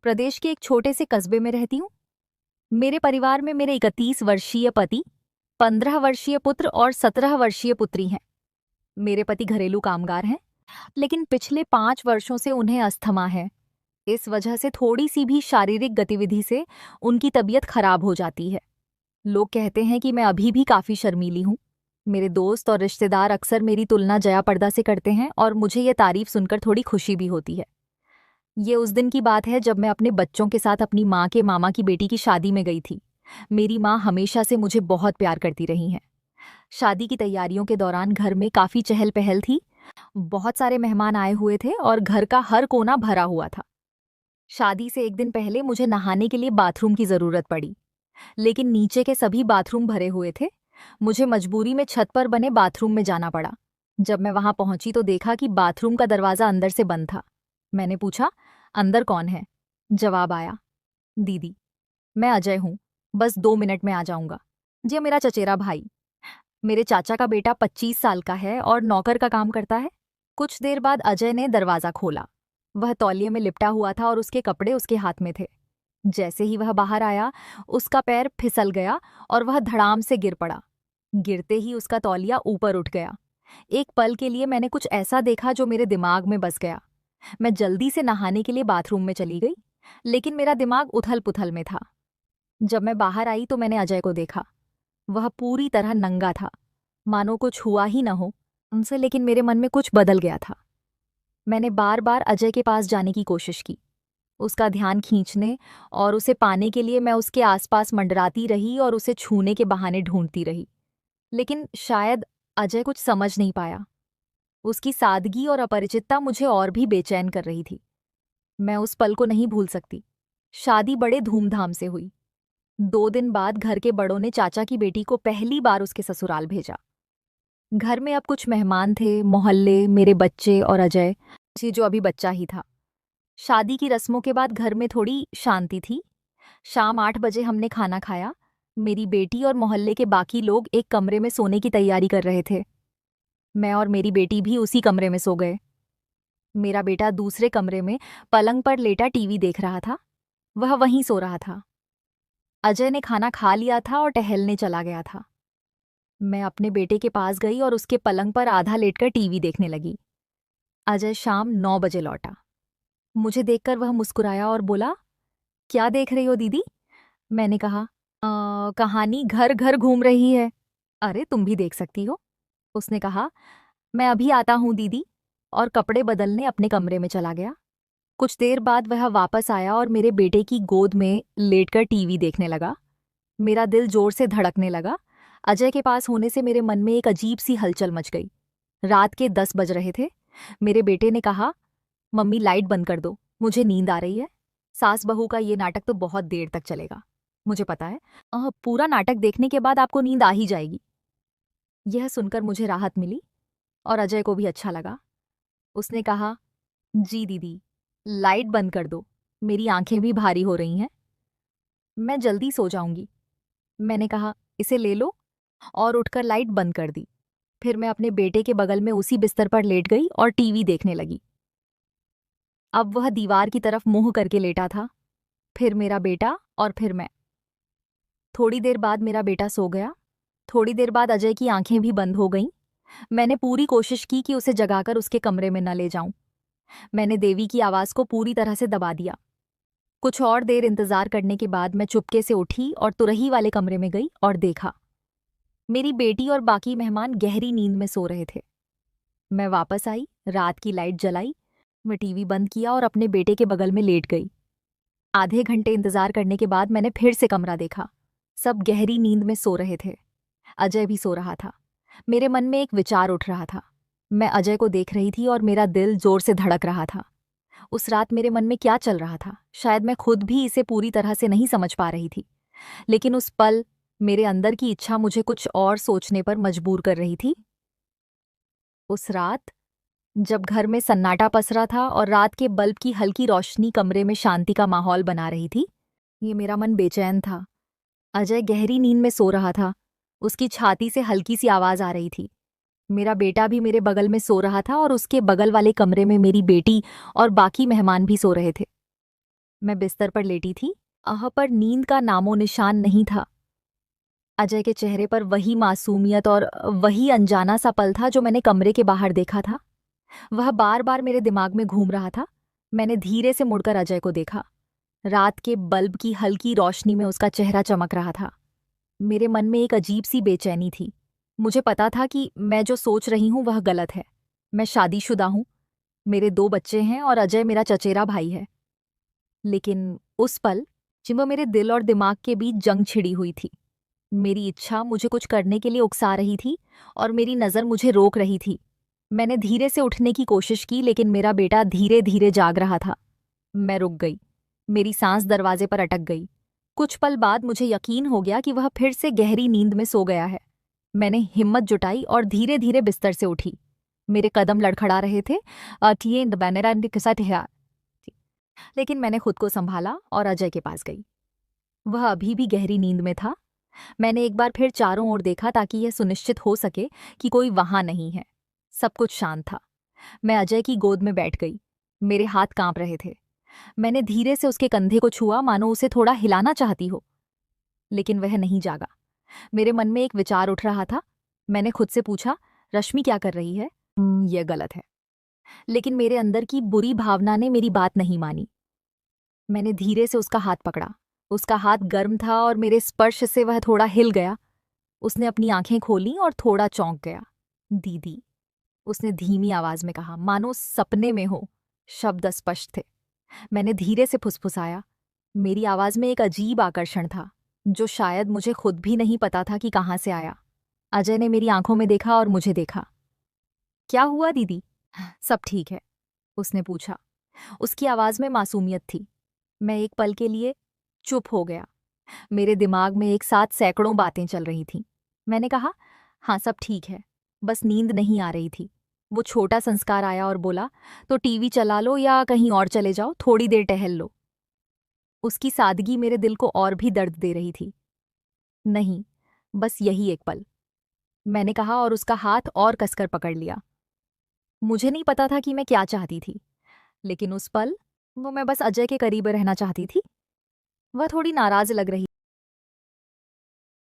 प्रदेश के एक छोटे से कस्बे में रहती हूँ। मेरे परिवार में मेरे 31 वर्षीय पति, 15 वर्षीय पुत्र और 17 वर्षीय पुत्री हैं। मेरे पति घरेलू कामगार हैं, लेकिन पिछले 5 वर्षों से उन्हें अस्थमा है। इस वजह से थोड़ी सी भी शारीरिक गतिविधि से उनकी तबीयत खराब हो जाती है। लोग कहते हैं कि मैं अभी भी काफी शर्मीली हूँ। मेरे दोस्त और रिश्तेदार अक्सर मेरी तुलना जया प्रदा से करते हैं और मुझे ये तारीफ सुनकर थोड़ी खुशी भी होती है। ये उस दिन की बात है जब मैं अपने बच्चों के साथ अपनी माँ के मामा की बेटी की शादी में गई थी। मेरी माँ हमेशा से मुझे बहुत प्यार करती रही हैं। शादी की तैयारियों के दौरान घर में काफी चहल पहल थी। बहुत सारे मेहमान आए हुए थे और घर का हर कोना भरा हुआ था। शादी से एक दिन पहले मुझे नहाने के लिए बाथरूम की जरूरत पड़ी, लेकिन नीचे के सभी बाथरूम भरे हुए थे। मुझे मजबूरी में छत पर बने बाथरूम में जाना पड़ा। जब मैं वहां पहुंची तो देखा कि बाथरूम का दरवाजा अंदर से बंद था। मैंने पूछा, अंदर कौन है? जवाब आया, दीदी, मैं अजय हूं, बस 2 मिनट में आ जाऊंगा। ये मेरा चचेरा भाई। मेरे चाचा का बेटा 25 साल का है और नौकर का काम करता है। कुछ देर बाद अजय ने दरवाजा खोला। वह तौलिए में लिपटा हुआ था और उसके कपड़े उसके हाथ में थे। जैसे ही वह बाहर आया, उसका पैर फिसल गया और वह धड़ाम से गिर पड़ा। गिरते ही उसका तौलिया ऊपर उठ गया। एक पल के लिए मैंने कुछ ऐसा देखा जो मेरे दिमाग में बस गया। मैं जल्दी से नहाने के लिए बाथरूम में चली गई, लेकिन मेरा दिमाग उथल पुथल में था। जब मैं बाहर आई तो मैंने अजय को देखा। वह पूरी तरह नंगा था, मानो कुछ हुआ ही न हो उनसे, लेकिन मेरे मन में कुछ बदल गया था। मैंने बार बार अजय के पास जाने की कोशिश की। उसका ध्यान खींचने और उसे पाने के लिए मैं उसके आसपास मंडराती रही और उसे छूने के बहाने ढूंढती रही, लेकिन शायद अजय कुछ समझ नहीं पाया। उसकी सादगी और अपरिचितता मुझे और भी बेचैन कर रही थी। मैं उस पल को नहीं भूल सकती। शादी बड़े धूमधाम से हुई। 2 दिन बाद घर के बड़ों ने चाचा की बेटी को पहली बार उसके ससुराल भेजा। घर में अब कुछ मेहमान थे, मोहल्ले, मेरे बच्चे और अजय जी जो अभी बच्चा ही था। शादी की रस्मों के बाद घर में थोड़ी शांति थी। शाम 8 बजे हमने खाना खाया। मेरी बेटी और मोहल्ले के बाकी लोग एक कमरे में सोने की तैयारी कर रहे थे। मैं और मेरी बेटी भी उसी कमरे में सो गए। मेरा बेटा दूसरे कमरे में पलंग पर लेटा टीवी देख रहा था। वह वहीं सो रहा था। अजय ने खाना खा लिया था और टहलने चला गया था। मैं अपने बेटे के पास गई और उसके पलंग पर आधा लेटकर टीवी देखने लगी। अजय शाम 9 बजे लौटा। मुझे देखकर वह मुस्कुराया और बोला, क्या देख रही हो दीदी? मैंने कहा, कहानी घर घर घूम रही है। अरे तुम भी देख सकती हो। उसने कहा, मैं अभी आता हूँ दीदी, और कपड़े बदलने अपने कमरे में चला गया। कुछ देर बाद वह वापस आया और मेरे बेटे की गोद में लेटकर टीवी देखने लगा। मेरा दिल जोर से धड़कने लगा। अजय के पास होने से मेरे मन में एक अजीब सी हलचल मच गई। रात के 10 बज रहे थे। मेरे बेटे ने कहा, मम्मी लाइट बंद कर दो, मुझे नींद आ रही है। सास बहू का ये नाटक तो बहुत देर तक चलेगा, मुझे पता है। पूरा नाटक देखने के बाद आपको नींद आ ही जाएगी। यह सुनकर मुझे राहत मिली और अजय को भी अच्छा लगा। उसने कहा, जी दीदी, लाइट बंद कर दो, मेरी आंखें भी भारी हो रही हैं, मैं जल्दी सो जाऊंगी। मैंने कहा, इसे ले लो, और उठकर लाइट बंद कर दी। फिर मैं अपने बेटे के बगल में उसी बिस्तर पर लेट गई और टीवी देखने लगी। अब वह दीवार की तरफ मुंह करके लेटा था। फिर मेरा बेटा और फिर मैं। थोड़ी देर बाद मेरा बेटा सो गया। थोड़ी देर बाद अजय की आंखें भी बंद हो गईं। मैंने पूरी कोशिश की कि उसे जगाकर उसके कमरे में न ले जाऊं। मैंने देवी की आवाज को पूरी तरह से दबा दिया। कुछ और देर इंतजार करने के बाद मैं चुपके से उठी और तुरही वाले कमरे में गई और देखा, मेरी बेटी और बाकी मेहमान गहरी नींद में सो रहे थे। मैं वापस आई, रात की लाइट जलाई, मैं टीवी बंद किया और अपने बेटे के बगल में लेट गई। आधे घंटे इंतजार करने के बाद मैंने फिर से कमरा देखा। सब गहरी नींद में सो रहे थे। अजय भी सो रहा था। मेरे मन में एक विचार उठ रहा था। मैं अजय को देख रही थी और मेरा दिल जोर से धड़क रहा था। उस रात मेरे मन में क्या चल रहा था, शायद मैं खुद भी इसे पूरी तरह से नहीं समझ पा रही थी, लेकिन उस पल मेरे अंदर की इच्छा मुझे कुछ और सोचने पर मजबूर कर रही थी। उस रात जब घर में सन्नाटा पसरा था और रात के बल्ब की हल्की रोशनी कमरे में शांति का माहौल बना रही थी, ये मेरा मन बेचैन था। अजय गहरी नींद में सो रहा था। उसकी छाती से हल्की सी आवाज आ रही थी। मेरा बेटा भी मेरे बगल में सो रहा था और उसके बगल वाले कमरे में मेरी बेटी और बाकी मेहमान भी सो रहे थे। मैं बिस्तर पर लेटी थी, पर नींद का नामो निशान नहीं था। अजय के चेहरे पर वही मासूमियत और वही अनजाना सा पल था जो मैंने कमरे के बाहर देखा था। वह बार बार मेरे दिमाग में घूम रहा था। मैंने धीरे से मुड़कर अजय को देखा। रात के बल्ब की हल्की रोशनी में उसका चेहरा चमक रहा था। मेरे मन में एक अजीब सी बेचैनी थी। मुझे पता था कि मैं जो सोच रही हूं वह गलत है। मैं शादीशुदा हूं, मेरे 2 बच्चे हैं और अजय मेरा चचेरा भाई है। लेकिन उस पल जिसमें मेरे दिल और दिमाग के बीच जंग छिड़ी हुई थी। मेरी इच्छा मुझे कुछ करने के लिए उकसा रही थी और मेरी नज़र मुझे रोक रही थी। मैंने धीरे से उठने की कोशिश की, लेकिन मेरा बेटा धीरे धीरे जाग रहा था। मैं रुक गई। मेरी सांस दरवाजे पर अटक गई। कुछ पल बाद मुझे यकीन हो गया कि वह फिर से गहरी नींद में सो गया है। मैंने हिम्मत जुटाई और धीरे धीरे बिस्तर से उठी। मेरे कदम लड़खड़ा रहे थे। लेकिन मैंने खुद को संभाला और अजय के पास गई। वह अभी भी गहरी नींद में था। मैंने एक बार फिर चारों ओर देखा ताकि यह सुनिश्चित हो सके कि कोई वहां नहीं है। सब कुछ शांत था। मैं अजय की गोद में बैठ गई। मेरे हाथ कांप रहे थे। मैंने धीरे से उसके कंधे को छुआ, मानो उसे थोड़ा हिलाना चाहती हो, लेकिन वह नहीं जागा। मेरे मन में एक विचार उठ रहा था। मैंने खुद से पूछा, रश्मि क्या कर रही है? यह गलत है। लेकिन मेरे अंदर की बुरी भावना ने मेरी बात नहीं मानी। मैंने धीरे से उसका हाथ पकड़ा। उसका हाथ गर्म था और मेरे स्पर्श से वह थोड़ा हिल गया। उसने अपनी आंखें खोलीं और थोड़ा चौंक गया। दीदी, उसने धीमी आवाज में कहा, मानो सपने में हो। शब्द अस्पष्ट थे। मैंने धीरे से फुसफुसाया। मेरी आवाज में एक अजीब आकर्षण था जो शायद मुझे खुद भी नहीं पता था कि कहाँ से आया। अजय ने मेरी आंखों में देखा और मुझे देखा। क्या हुआ दीदी? सब ठीक है, उसने पूछा। उसकी आवाज में मासूमियत थी। मैं एक पल के लिए चुप हो गया। मेरे दिमाग में एक साथ सैकड़ों बातें चल रही थीं। मैंने कहा, हाँ सब ठीक है, बस नींद नहीं आ रही थी। वो छोटा संस्कार आया और बोला, तो टीवी चला लो या कहीं और चले जाओ, थोड़ी देर टहल लो। उसकी सादगी मेरे दिल को और भी दर्द दे रही थी। नहीं, बस यही एक पल, मैंने कहा और उसका हाथ और कसकर पकड़ लिया। मुझे नहीं पता था कि मैं क्या चाहती थी, लेकिन उस पल मैं बस अजय के करीब रहना चाहती थी। वह थोड़ी नाराज लग रही